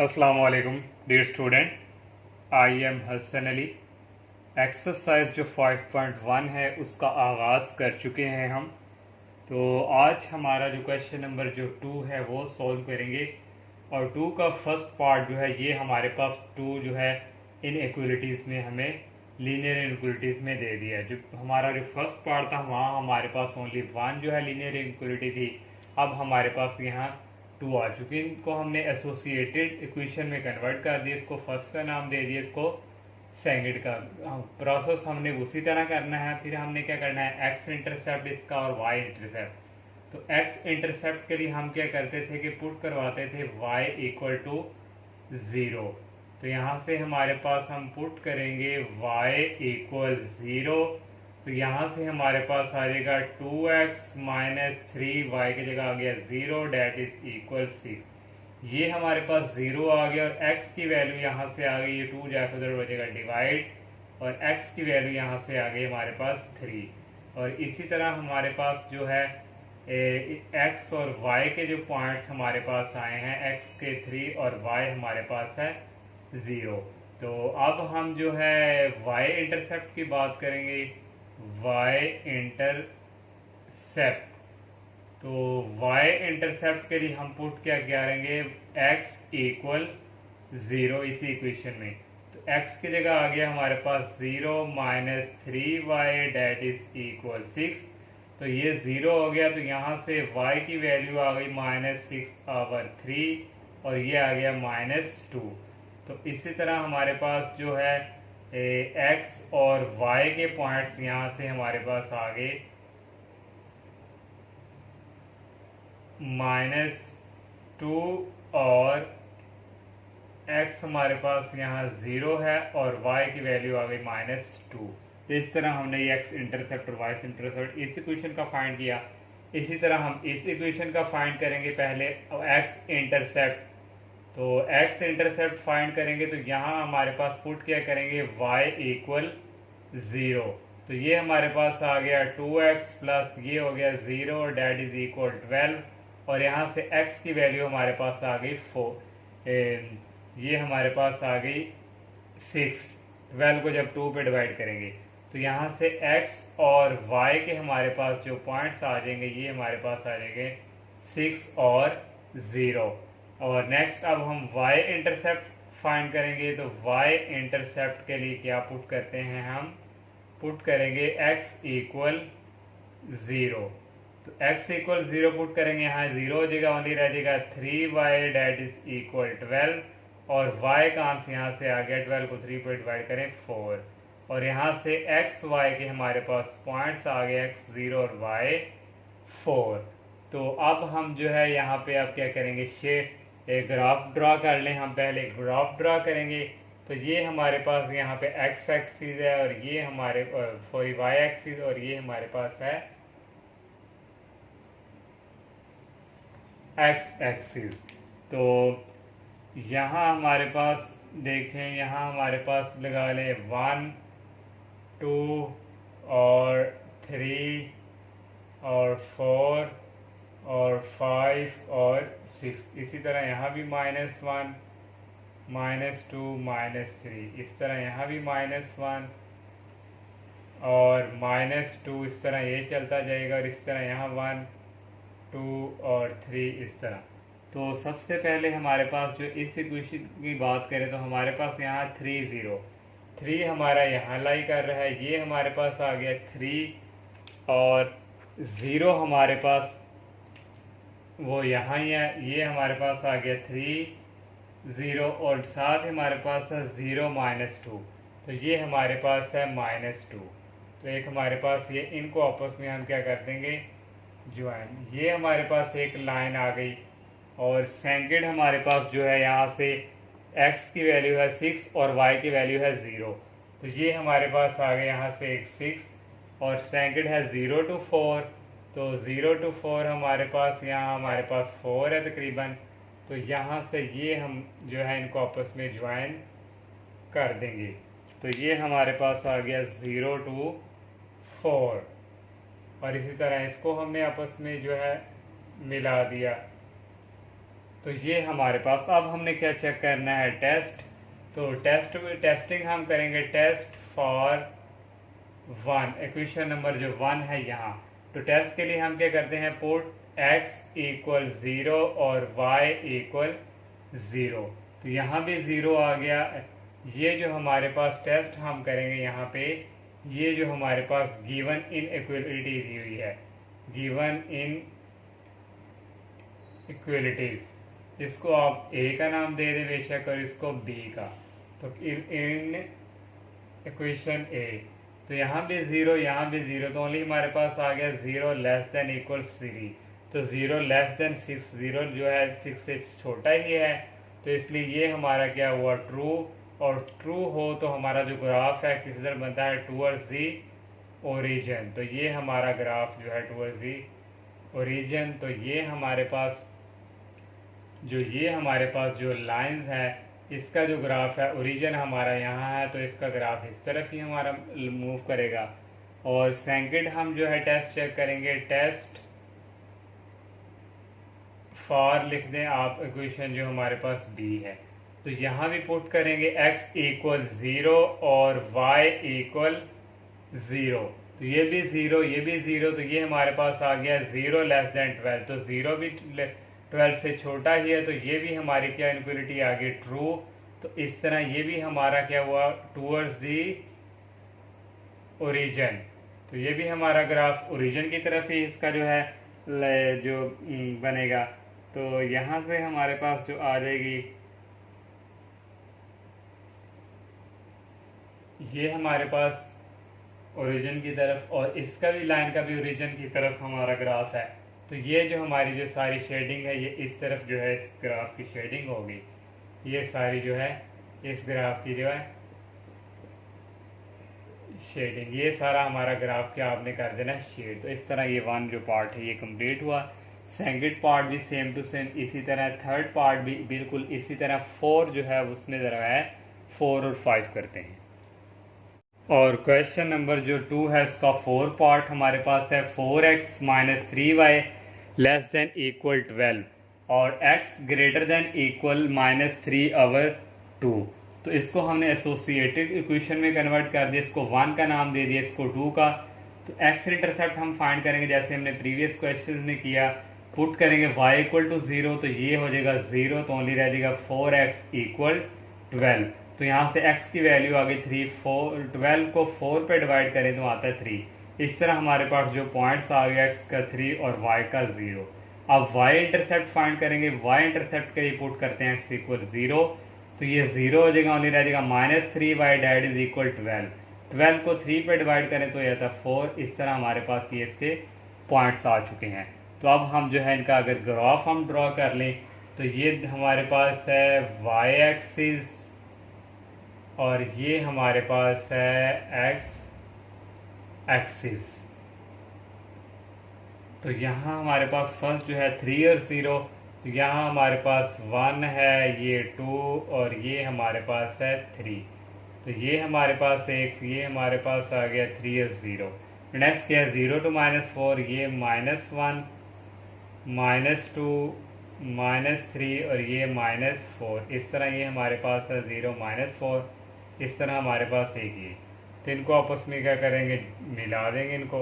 अस्सलाम वालेकुम dear student, I am Hasan Ali. Exercise जो 5.1 है उसका आगाज़ कर चुके हैं हम। तो आज हमारा जो क्वेश्चन नंबर जो 2 है वो सॉल्व करेंगे। और 2 का फर्स्ट पार्ट जो है ये हमारे पास 2 जो है इनइक्वलिटीज़ में हमें लीनियर इनइक्वलिटीज़ में दे दिया है। जो हमारा जो फर्स्ट पार्ट था वहाँ हमारे पास ओनली 1 जो है लीनियर इनइक्वलिटी थी। अब हमारे पास यहाँ 2 आ चुकी है। इनको हमने एसोसिएटेड इक्वेशन में कन्वर्ट कर दिया। इसको फर्स्ट का नाम दे दिया, इसको सेकंड का। प्रोसेस हमने उसी तरह करना है। फिर हमने क्या करना है, एक्स इंटरसेप्ट इसका और वाई इंटरसेप्ट। तो एक्स इंटरसेप्ट के लिए हम क्या करते थे कि पुट करवाते थे y इक्वल टू 0। तो यहाँ से हमारे पास हम पुट करेंगे y इक्वल 0। तो यहाँ से हमारे पास आ जाएगा 2x माइनस 3y की जगह आ गया 0 डैट इज इक्वल 6। ये हमारे पास 0 आ गया और x की वैल्यू यहाँ से आ गई, ये 2 जाकर उधर बचेगा डिवाइड, और x की वैल्यू यहाँ से आ गई हमारे पास 3। और इसी तरह हमारे पास जो है x और y के जो पॉइंट्स हमारे पास आए हैं, x के 3 और y हमारे पास है 0। तो अब हम जो है y इंटरसेप्ट की बात करेंगे। y इंटरसेप्ट, तो y इंटरसेप्ट के लिए हम पुट क्या करेंगे, x इक्वल 0 इसी इक्वेशन में। तो x की जगह आ गया हमारे पास 0 minus 3y that is equal 6। तो ये 0 हो गया। तो यहाँ से y की वैल्यू आ गई -6/3 और ये आ गया -2। तो इसी तरह हमारे पास जो है x और y के पॉइंट्स यहाँ से हमारे पास आ गए -2 और x हमारे पास यहाँ 0 है और y की वैल्यू आ गई -2। तो इस तरह हमने ये x इंटरसेप्ट और y इंटरसेप्ट इस इक्वेशन का फाइंड किया। इसी तरह हम इस इक्वेशन का फाइंड करेंगे पहले x इंटरसेप्ट। तो x इंटरसेप्ट फाइंड करेंगे तो यहाँ हमारे पास पुट क्या करेंगे, y इक्वल 0। तो ये हमारे पास आ गया 2x प्लस ये हो गया 0 डैट इज इक्वल 12। और यहाँ से x की वैल्यू हमारे पास आ गई 4, ये हमारे पास आ गई 6। 12 को जब 2 पे डिवाइड करेंगे तो यहाँ से x और y के हमारे पास जो पॉइंट्स आ जाएंगे, ये हमारे पास आ जाएंगे 6 और 0। और नेक्स्ट अब हम y इंटरसेप्ट फाइंड करेंगे। तो y इंटरसेप्ट के लिए क्या पुट करते हैं, हम पुट करेंगे x इक्वल 0। तो x इक्वल 0 पुट करेंगे, यहाँ 0 हो जाएगा, ओनली रह जाएगा 3y डैट इज इक्वल 12। और y का आंसर यहाँ से आ गया, 12 को 3 पर डिवाइड करें 4। और यहाँ से x y के हमारे पास पॉइंट्स आ गए x 0 और y 4। तो अब हम जो है यहाँ पे अब क्या करेंगे, एक ग्राफ ड्रा कर लें। हम पहले ग्राफ ड्रा करेंगे। तो ये हमारे पास यहाँ पे x एक्सिस है और ये हमारे y एक्सिस और ये हमारे पास है x एक्सिस। तो यहाँ हमारे पास देखें, यहाँ हमारे पास लगा लें 1 2 और 3 और 4 और 5 और 6। इसी तरह यहाँ भी -1 -2 -3, इस तरह यहाँ भी -1 और -2, इस तरह ये चलता जाएगा। और इस तरह यहाँ 1 2 और 3 इस तरह। तो सबसे पहले हमारे पास जो इस इक्वेशन की बात करें तो हमारे पास यहाँ 3 हमारा यहाँ लाई कर रहा है, ये हमारे पास आ गया 3 और 0 हमारे पास वो यहाँ ही है, ये हमारे पास आ गया 3 0 और साथ हमारे पास है 0 -2। तो ये हमारे पास है -2। तो एक हमारे पास ये, इनको आपस में हम क्या कर देंगे, ज्वाइन। ये हमारे पास एक लाइन आ गई। और सेकंड हमारे पास जो है यहाँ से x की वैल्यू है 6 और y की वैल्यू है 0। तो ये हमारे पास आ गया यहाँ से एक 6 और सेकंड है 0 to 4। तो 0 to 4 हमारे पास, यहाँ हमारे पास 4 है तकरीबन। तो यहाँ से ये हम जो है इनको आपस में ज्वाइन कर देंगे। तो ये हमारे पास आ गया 0 to 4। और इसी तरह इसको हमने आपस में जो है मिला दिया। तो ये हमारे पास, अब हमने क्या चेक करना है, टेस्ट। तो टेस्टिंग हम करेंगे, टेस्ट फॉर 1, इक्वेशन नंबर जो 1 है यहाँ। तो टेस्ट के लिए हम क्या करते हैं, पुट x इक्वल 0 और y इक्वल 0। तो यहाँ भी 0 आ गया। ये जो हमारे पास टेस्ट हम करेंगे यहाँ पे, ये जो हमारे पास गिवन इन इक्वलिटी दी हुई है, गिवन इन इक्वलिटीज, इसको आप a का नाम दे दें बेशक और इसको b का। तो इन इक्वेशन a, तो यहाँ भी 0, यहाँ भी 0, तो ओनली हमारे पास आ गया 0 लेस देन इक्वल 3। तो 0 लेस देन 6, 0 जो है 6 से छोटा ही है, तो इसलिए ये हमारा क्या हुआ, ट्रू। और ट्रू हो तो हमारा जो ग्राफ है किस तरह बनता है, टूवर्ड्स दी ओरिजिन। तो ये हमारा ग्राफ जो है टूवर्ड्स दी ओरिजिन। तो ये हमारे पास जो लाइंस है, इसका जो ग्राफ है, ओरिजिन हमारा यहाँ है, तो इसका ग्राफ इस तरफ ही हमारा मूव करेगा। और सेकंड हम जो है टेस्ट चेक करेंगे, टेस्ट फॉर लिख दें आप इक्वेशन जो हमारे पास b है। तो यहाँ भी पुट करेंगे x इक्वल 0 और y इक्वल 0। तो ये भी 0, ये भी 0, तो ये हमारे पास आ गया 0 लेस देन 12। तो 0 भी 12 से छोटा ही है, तो ये भी हमारी क्या इक्वलिटी आ गई, ट्रू। तो इस तरह ये भी हमारा क्या हुआ, टूवर्ड्स दी ओरिजिन। तो ये भी हमारा ग्राफ ओरिजिन की तरफ ही इसका जो है जो बनेगा। तो यहाँ से हमारे पास जो आ जाएगी, ये हमारे पास ओरिजिन की तरफ, और इसका भी लाइन का भी ओरिजिन की तरफ हमारा ग्राफ है। तो ये जो हमारी जो सारी शेडिंग है, ये इस तरफ जो है इस ग्राफ की शेडिंग होगी। ये सारी जो है इस ग्राफ की जो है शेडिंग, ये सारा हमारा ग्राफ क्या आपने कर देना शेड। तो इस तरह ये 1 जो पार्ट है ये कंप्लीट हुआ। सेकंड पार्ट भी सेम टू सेम इसी तरह, थर्ड पार्ट भी बिल्कुल इसी तरह। 4 जो है उसमें ज़रा है 4 और 5 करते हैं। और क्वेश्चन नंबर जो 2 है इसका 4 पार्ट हमारे पास है, 4x minus 3y less than equal 12 और x greater than equal minus 3/2। तो इसको हमने एसोसिएटेड इक्वेशन में कन्वर्ट कर दिया, इसको 1 का नाम दे दिया, इसको 2 का। तो x इंटरसेप्ट हम फाइंड करेंगे जैसे हमने प्रीवियस क्वेश्चन में किया, पुट करेंगे y इक्वल टू 0, तो ये हो जाएगा 0, तो ओनली रह जाएगा 4x इक्वल 12। तो यहाँ से x की वैल्यू आ गई 3, 12 को 4 पे डिवाइड करें तो आता है 3। इस तरह हमारे पास जो पॉइंट्स आ गया x का 3 और y का 0। अब y इंटरसेप्ट फाइंड करेंगे, y इंटरसेप्ट के लिए पुट करते हैं x इक्वल 0, तो ये 0 हो जाएगा, ओनली रह जाएगा -3y डैट इज इक्वल 12। 12 को 3 पे डिवाइड करें तो ये आता है 4। इस तरह हमारे पास ये इसके पॉइंट्स आ चुके हैं। तो अब हम जो है इनका अगर ग्राफ हम ड्रॉ कर लें, तो ये हमारे पास है y एक्सिस और ये हमारे पास है x एक्सिस। तो यहाँ हमारे पास फर्स्ट जो है 3 और 0, तो यहाँ हमारे पास 1 है, ये 2 और ये हमारे पास है 3। तो ये हमारे पास ये हमारे पास आ गया 3 और 0। नेक्स्ट क्या है 0 to -4, ये -1 -2 -3 और ये -4। इस तरह ये हमारे पास है 0 -4। इस तरह हमारे पास एक ही, तो इनको आपस में क्या करेंगे, मिला देंगे इनको।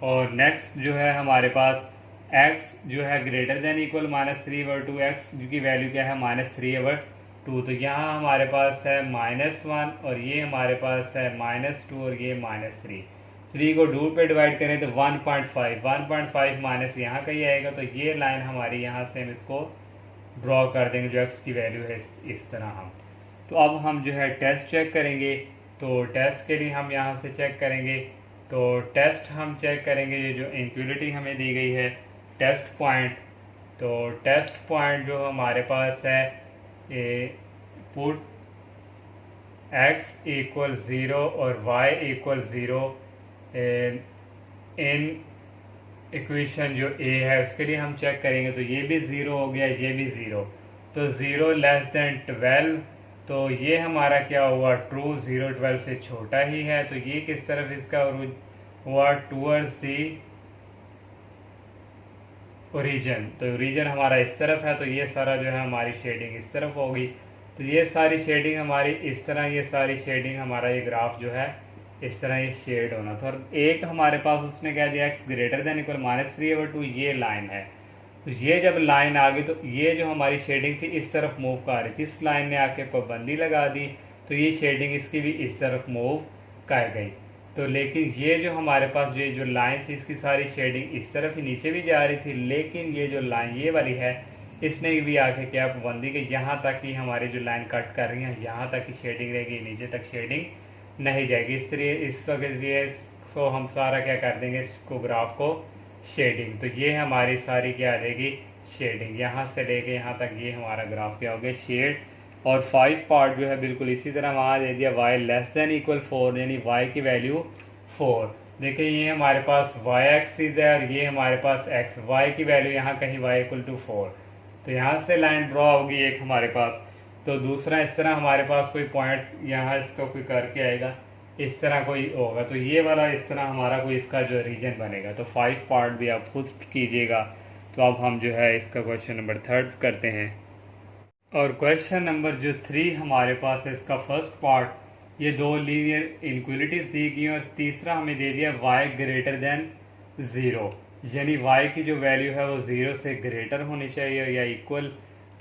और नेक्स्ट जो है हमारे पास x जो है ग्रेटर देन इक्वल -3/2, x की वैल्यू क्या है -3/2। तो यहाँ हमारे पास है -1 और ये हमारे पास है -2 और ये -3। 3 को 2 पे डिवाइड करें तो 1.5 माइनस यहाँ का ही आएगा। तो ये लाइन हमारी यहाँ से हम इसको ड्रॉ कर देंगे जो x की वैल्यू है इस तरह हम। तो अब हम जो है टेस्ट चेक करेंगे। तो टेस्ट के लिए हम यहाँ से चेक करेंगे। तो टेस्ट हम चेक करेंगे, ये जो इक्वलिटी हमें दी गई है टेस्ट पॉइंट। तो टेस्ट पॉइंट जो हमारे पास है, पुट x इक्वल 0 और y इक्वल 0 इन इक्वेशन जो a है उसके लिए हम चेक करेंगे। तो ये भी 0 हो गया, ये भी 0। तो 0 लेस देन 12, तो ये हमारा क्या हुआ, ट्रू। 0 12 से छोटा ही है, तो ये किस तरफ इसका हुआ, टूवर्ड्स दी ओरिजिन, तो ओरिजिन हमारा इस तरफ है, तो ये सारा जो है हमारी शेडिंग इस तरफ होगी। तो ये सारी शेडिंग हमारी इस तरह, ये सारी शेडिंग हमारा ये ग्राफ जो है इस तरह ये शेड होना था। और एक हमारे पास उसने कह दिया x ग्रेटर देन इक्वल -3/2, ये लाइन है। तो ये जब लाइन आ गई तो ये जो हमारी शेडिंग थी इस तरफ मूव कर रही थी, इस लाइन ने आके पाबंदी लगा दी, तो ये शेडिंग इसकी भी इस तरफ मूव कर गई। तो लेकिन ये जो हमारे पास ये जो लाइन थी इसकी सारी शेडिंग इस तरफ ही नीचे भी जा रही थी, लेकिन ये जो लाइन ये वाली है इसने भी आके क्या पाबंदी कि यहाँ तक ही हमारी जो लाइन कट कर रही है यहाँ तक ही शेडिंग रहेगी, नीचे तक शेडिंग नहीं जाएगी। इस वक्त लिए इसको हम सारा क्या कर देंगे, इसको ग्राफ को शेडिंग। तो ये हमारी सारी क्या आ जाएगी शेडिंग, यहाँ से लेके यहाँ तक ये हमारा ग्राफ क्या हो गया शेड। और 5 पार्ट जो है बिल्कुल इसी तरह वहाँ दे दिया y < 4, यानी y की वैल्यू 4। देखिए ये हमारे पास y एक्सिस है और ये हमारे पास x, y की वैल्यू यहाँ कहीं y = 4, तो यहाँ से लाइन ड्रॉ होगी एक हमारे पास। तो दूसरा इस तरह हमारे पास कोई पॉइंट यहाँ इसको कोई करके आएगा, इस तरह कोई होगा, तो ये वाला इस तरह हमारा कोई इसका जो रीजन बनेगा। तो 5 पार्ट भी आप खुद कीजिएगा। तो अब हम जो है इसका क्वेश्चन नंबर 3 करते हैं। और क्वेश्चन नंबर जो 3 हमारे पास है, इसका फर्स्ट पार्ट ये 2 लीनियर इनक्वलिटीज दी गई और तीसरा हमें दे दिया y ग्रेटर देन 0, यानी y की जो वैल्यू है वो 0 से ग्रेटर होनी चाहिए या इक्वल।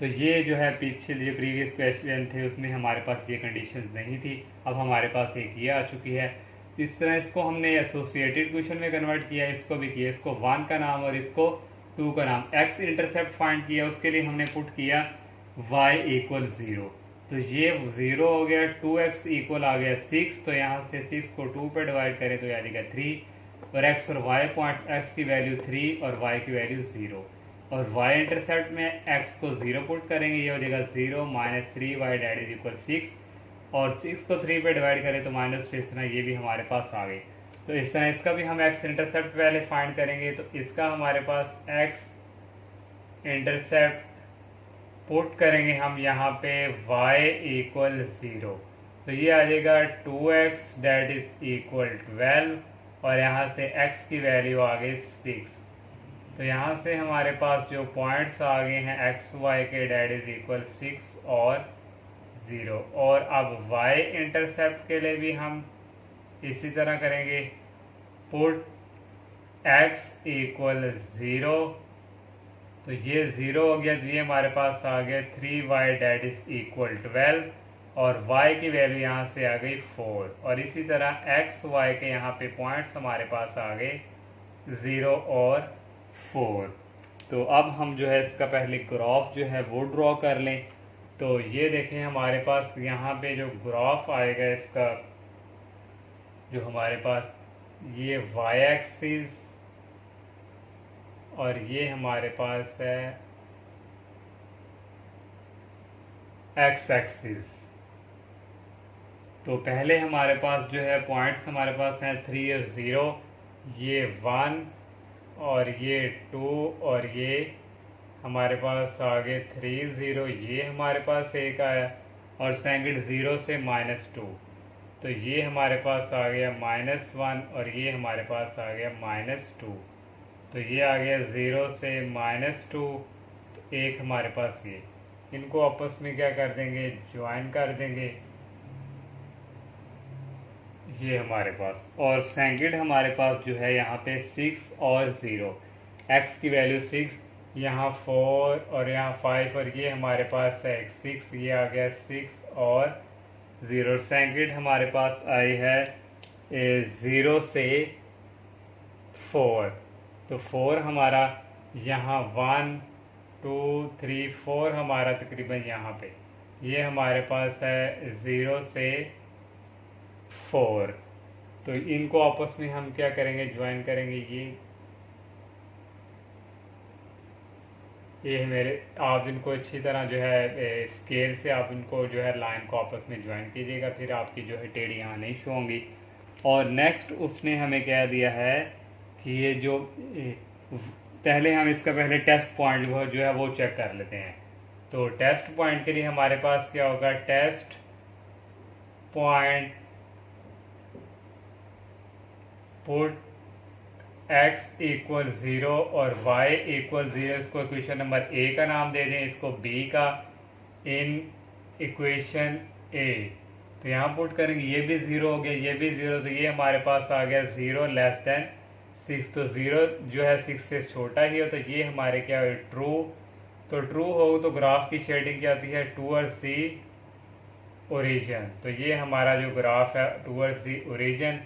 तो ये जो है पीछे जो प्रीवियस क्वेश्चन थे उसमें हमारे पास ये कंडीशंस नहीं थी, अब हमारे पास एक ये आ चुकी है। इस तरह इसको हमने एसोसिएटेड क्वेश्चन में कन्वर्ट किया, इसको भी किया, इसको 1 का नाम और इसको 2 का नाम। x इंटरसेप्ट फाइंड किया, उसके लिए हमने पुट किया y = 0, तो ये 0 हो गया। 2x इक्वल आ गया 6, तो यहाँ से 6 को 2 पे डिवाइड करें तो आ जाएगा 3, और x और y पॉइंट, x की वैल्यू 3 और y की वैल्यू 0, और y इंटरसेप्ट में x को 0 पुट करेंगे, ये हो जाएगा 0 - 3y = 6, और 6 को 3 पे डिवाइड करें तो -2, इस तरह ये भी हमारे पास आ गई। तो इस तरह इसका भी हम x इंटरसेप्ट पहले फाइंड करेंगे, तो इसका हमारे पास x इंटरसेप्ट पुट करेंगे हम यहाँ पे y = 0, तो ये आ जाएगा 2x = 12, और यहाँ से x की वैल्यू आ गई 6। तो यहाँ से हमारे पास जो पॉइंट्स आ गए हैं x y के = 6 और 0। और अब y इंटरसेप्ट के लिए भी हम इसी तरह करेंगे, पुट x = 0, तो ये 0 हो गया, तो ये हमारे पास आ गया 3y = 12, और y की वैल्यू यहाँ से आ गई 4, और इसी तरह x y के यहाँ पे पॉइंट्स हमारे पास आ गए 0 और 4। तो अब हम जो है इसका पहले ग्राफ जो है वो ड्रॉ कर लें। तो ये देखें हमारे पास यहाँ पे जो ग्राफ आएगा इसका, जो हमारे पास ये y एक्सिस और ये हमारे पास है x एक्सिस। तो पहले हमारे पास जो है पॉइंट्स हमारे पास हैं 3 और 0, ये 1 और ये 2 और ये हमारे पास आगे 3 0, ये हमारे पास एक आया, और सेकंड 0 से -2, तो ये हमारे पास आ गया -1, और ये हमारे पास आ गया -2, तो ये आ गया 0 से -2, एक हमारे पास ये, इनको आपस में क्या कर देंगे, ज्वाइन कर देंगे, ये हमारे पास। और सेकंड हमारे पास जो है यहाँ पे 6 और 0, x की वैल्यू 6, यहाँ 4 और यहाँ 5, और ये हमारे पास है 6, ये आ गया 6 और 0। सेकंड हमारे पास आई है 0 से 4, तो 4 हमारा यहाँ 1 2 3 4 हमारा तकरीबन यहाँ पे, ये हमारे पास है 0 से 4। तो इनको आपस में हम क्या करेंगे, ज्वाइन करेंगे। ये मेरे, आप इनको अच्छी तरह जो है स्केल से आप इनको जो है लाइन को आपस में ज्वाइन कीजिएगा, फिर आपकी जो है टेढ़ी यहाँ नहीं शो होंगी। और नेक्स्ट उसने हमें क्या दिया है कि ये जो पहले हम इसका पहले टेस्ट पॉइंट जो है वो चेक कर लेते हैं। तो टेस्ट पॉइंट के लिए हमारे पास क्या होगा, test point put x equal 0 और y इक्वल 0, इसको इक्वेशन नंबर ए का नाम दे दें, इसको बी का, इन इक्वेशन ए। तो यहाँ पुट करेंगे, ये भी 0 हो गया, ये भी 0, तो ये हमारे पास आ गया 0 लेस देन 6। तो 0 जो है 6 से छोटा ही हो, तो ये हमारे क्या है, ट्रू। तो ट्रू हो तो ग्राफ की शेडिंग क्या आती है, टूवर्ड्स दी ओरिजिन। तो ये हमारा जो ग्राफ है टूवर्ड्स दी ओरिजिन,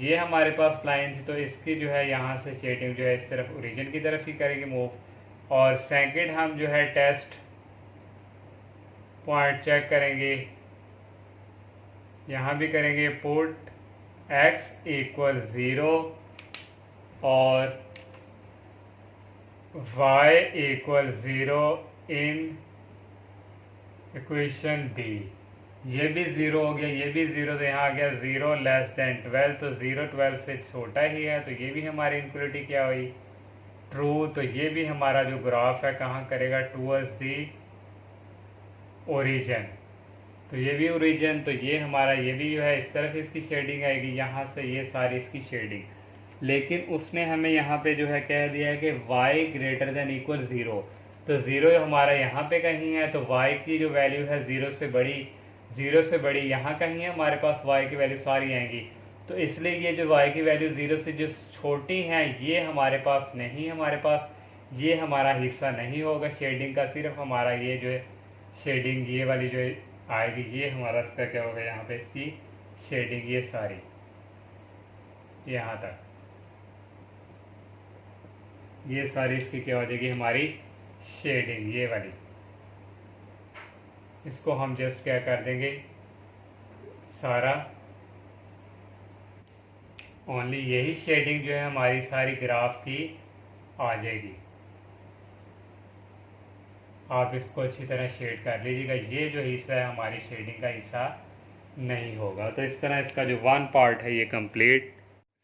ये हमारे पास लाइन थी, तो इसकी जो है यहाँ से शेडिंग जो है इस तरफ ओरिजिन की तरफ ही करेंगे मूव। और सेकंड हम जो है टेस्ट पॉइंट चेक करेंगे, यहाँ भी करेंगे पुट x इक्वल 0 और y equal 0 in equation B. ये भी 0 हो गया, ये भी 0, तो यहाँ आ गया 0 लेस देन 12, तो 0 12 से छोटा ही है, तो ये भी हमारी इक्वलिटी क्या हुई, ट्रू। तो ये भी हमारा जो ग्राफ है कहाँ करेगा, टूवर्ड्स दी ओरिजिन। तो ये भी ओरिजिन, तो ये हमारा ये भी जो है इस तरफ इसकी शेडिंग आएगी, यहाँ से ये सारी इसकी शेडिंग। लेकिन उसने हमें यहाँ पे जो है कह दिया है कि y ग्रेटर देन इक्वल 0, तो 0 हमारा यहाँ पे कहीं है, तो y की जो वैल्यू है 0 से बड़ी यहाँ कहीं है, हमारे पास y की वैल्यू सारी आएंगी। तो इसलिए ये जो y की वैल्यू 0 से जो छोटी हैं ये हमारे पास नहीं, हमारे पास ये हमारा हिस्सा नहीं होगा शेडिंग का, सिर्फ हमारा ये जो है शेडिंग ये वाली जो आएगी, ये हमारा इसका क्या होगा, यहाँ पे इसकी शेडिंग ये सारी यहाँ तक, ये सारी इसकी क्या हो जाएगी, हमारी शेडिंग ये वाली। इसको हम जस्ट क्या कर देंगे, सारा ओनली यही शेडिंग जो है हमारी सारी ग्राफ की आ जाएगी। आप इसको अच्छी तरह शेड कर लीजिएगा, ये जो हिस्सा है हमारी शेडिंग का हिस्सा नहीं होगा। तो इस तरह इसका जो वन पार्ट है ये कंप्लीट।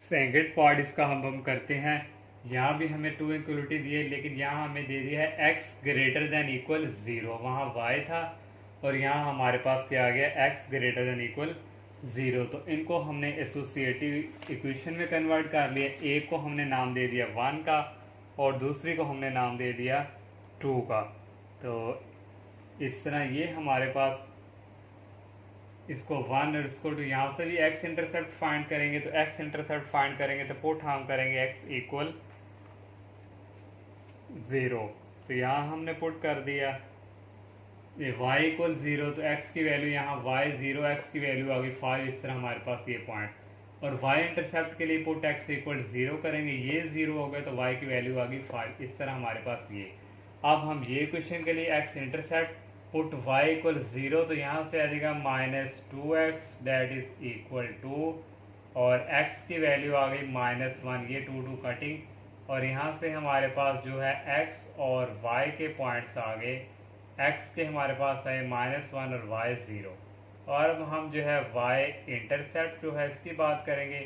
सेकंड पार्ट इसका हम करते हैं। यहाँ भी हमें टू इक्वलिटी दी है, लेकिन यहाँ हमें दे दिया है x ग्रेटर देन इक्वल 0, वहाँ y था और यहाँ हमारे पास क्या आ गया, x ग्रेटर देन इक्वल 0। तो इनको हमने एसोसिएटिव इक्वेशन में कन्वर्ट कर लिया। एक को हमने नाम दे दिया 1 का और दूसरी को हमने नाम दे दिया 2 का। तो इस तरह ये हमारे पास इसको 1 और इसको 2, यहाँ से भी x इंटरसेप्ट फाइंड करेंगे। तो x इंटरसेप्ट फाइंड करेंगे तो पुट हम करेंगे x इक्वल 0। तो यहाँ हमने पुट कर दिया ये y इक्वल 0, तो x की वैल्यू यहाँ y 0, x की वैल्यू आ गई 5। इस तरह हमारे पास ये पॉइंट, और y इंटरसेप्ट के लिए पुट x इक्वल 0 करेंगे, ये 0 हो गया तो y की वैल्यू आ गई 5। इस तरह हमारे पास ये। अब हम ये क्वेश्चन के लिए x intercept put y equal 0, तो यहाँ से आ जाएगा -2x that is equal to, और x की वैल्यू आ गई -1, ये 2 कटिंग, और यहाँ से हमारे पास जो है x और y के पॉइंट्स आ गए। x के हमारे पास आए -1 और y 0। और अब हम जो है y इंटरसेप्ट जो है इसकी बात करेंगे।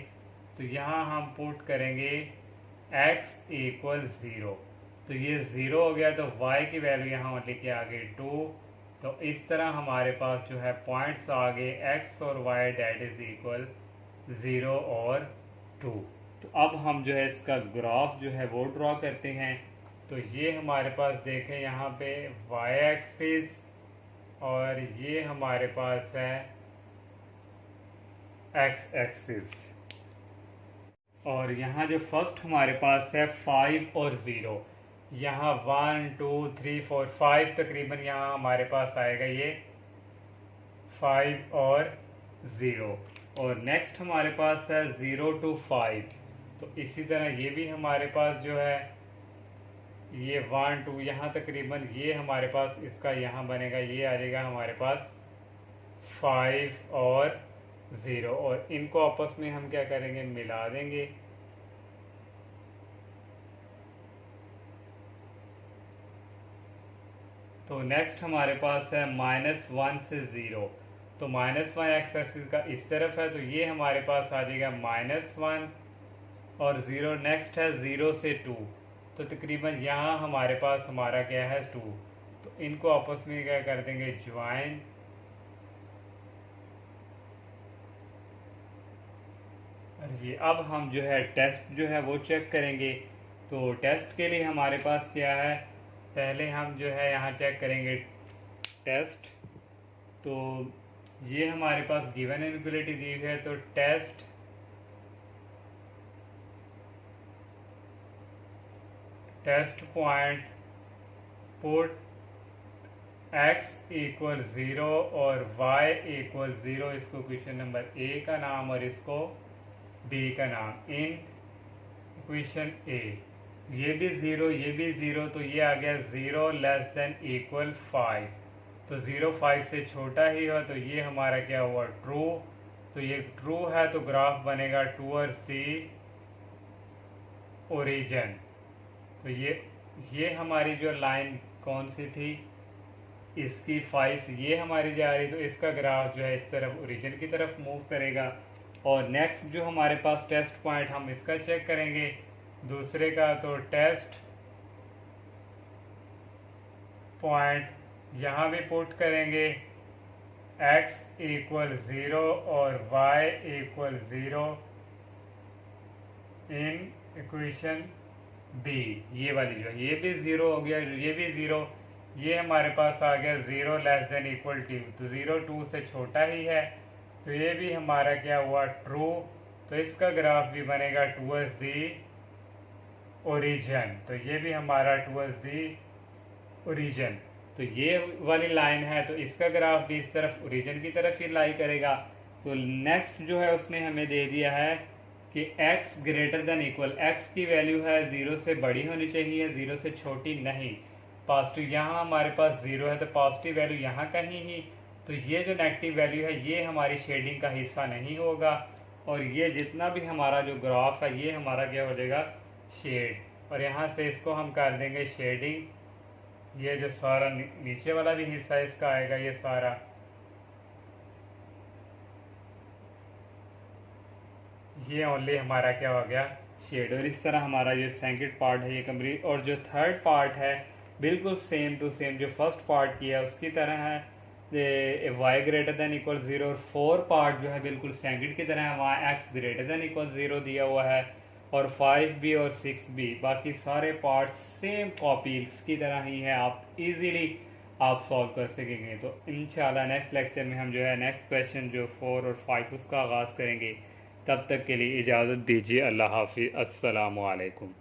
तो यहाँ हम पुट करेंगे x इक्वल 0, तो ये 0 हो गया, तो y की वैल्यू यहाँ लेके आ गई 2। तो इस तरह हमारे पास जो है पॉइंट्स आ गए x और y डेट इज इक्वल 0 और 2। तो अब हम जो है इसका ग्राफ जो है वो ड्रॉ करते हैं। तो ये हमारे पास देखें यहाँ पे y एक्सिस, और ये हमारे पास है x एक्सिस, और यहाँ जो फर्स्ट हमारे पास है 5 और 0, यहाँ 1 2 3 4 5 तकरीबन यहाँ हमारे पास आएगा ये 5 और 0, और नेक्स्ट हमारे पास है 0 to 5। तो इसी तरह ये भी हमारे पास जो है ये 1 2 यहाँ तकरीबन ये हमारे पास इसका यहाँ बनेगा, ये आ जाएगा हमारे पास 5 और 0, और इनको आपस में हम क्या करेंगे, मिला देंगे। तो नेक्स्ट हमारे पास है -1 से 0, तो -1 एक्स एक्सिस का इस तरफ है, तो ये हमारे पास आ जाएगा -1 और 0। नेक्स्ट है 0 से 2, तो तकरीबन यहाँ हमारे पास हमारा क्या है 2, तो इनको आपस में क्या कर देंगे, ज्वाइन। ये अब हम जो है टेस्ट जो है वो चेक करेंगे। तो टेस्ट के लिए हमारे पास क्या है, पहले हम जो है यहाँ चेक करेंगे टेस्ट। तो ये हमारे पास गिवन इनइक्वालिटी दी हुई है, तो test point put x equal 0 और y इक्वल 0, इसको क्वेश्चन नंबर ए का नाम और इसको बी का नाम इन इक्वेशन ए। ये भी 0, ये भी 0, तो ये आ गया 0 लेस देन इक्वल 5। तो 0 5 से छोटा ही हो, तो ये हमारा क्या हुआ, ट्रू। तो ये ट्रू है तो ग्राफ बनेगा टूवर्ड्स दी ओरिजिन। तो ये हमारी जो लाइन कौन सी थी, इसकी 5 ये हमारी जा रही, तो इसका ग्राफ जो है इस तरफ ओरिजिन की तरफ मूव करेगा। और नेक्स्ट जो हमारे पास टेस्ट पॉइंट, हम इसका चेक करेंगे दूसरे का। तो टेस्ट पॉइंट यहाँ भी पुट करेंगे x इक्वल 0 और y equal 0 in equation B. ये वाली जो है ये भी 0 हो गया, ये भी 0, ये हमारे पास आ गया 0 लेस देन इक्वल 2। तो 0 2 से छोटा ही है, तो ये भी हमारा क्या हुआ, ट्रू। तो इसका ग्राफ भी बनेगा टूवर्ड्स दी ओरिजिन। तो ये भी हमारा टूवर्ड्स दी ओरिजिन। तो ये वाली लाइन है, तो इसका ग्राफ भी इस तरफ ओरिजिन की तरफ ही लाई करेगा। तो नेक्स्ट जो है उसने हमें दे दिया है कि x greater than equal, x की वैल्यू है 0 से बड़ी होनी चाहिए, 0 से छोटी नहीं। पॉजिटिव यहाँ हमारे पास 0 है, तो पॉजिटिव वैल्यू यहाँ कहीं ही, तो ये जो नेगेटिव वैल्यू है ये हमारी शेडिंग का हिस्सा नहीं होगा। और ये जितना भी हमारा जो ग्राफ है ये हमारा क्या हो जाएगा, शेड। और यहाँ से इसको हम कर देंगे शेडिंग। ये जो सारा नीचे वाला भी हिस्सा इसका आएगा, ये सारा ये ओनली हमारा क्या हो गया, शेड। और इस तरह हमारा जो सेकंड पार्ट है ये कंप्लीट। और जो थर्ड पार्ट है बिल्कुल सेम टू सेम जो फर्स्ट पार्ट किया है उसकी तरह है, y ग्रेटर देन इक्वल 0। और 4 पार्ट जो है बिल्कुल सेकंड की तरह है, वहाँ x ग्रेटर देन इक्वल 0 दिया हुआ है। और 5b और 6b बाकी सारे पार्ट सेम कॉपी की तरह ही है, आप इजीली आप सॉल्व कर सकेंगे। तो इंशाल्लाह नेक्स्ट लेक्चर में हम जो है नेक्स्ट क्वेश्चन जो 4 और 5 उसका आगाज़ करेंगे। तब तक के लिए इजाज़त दीजिए। अल्लाह हाफिज़। अस्सलामु अलैकुम।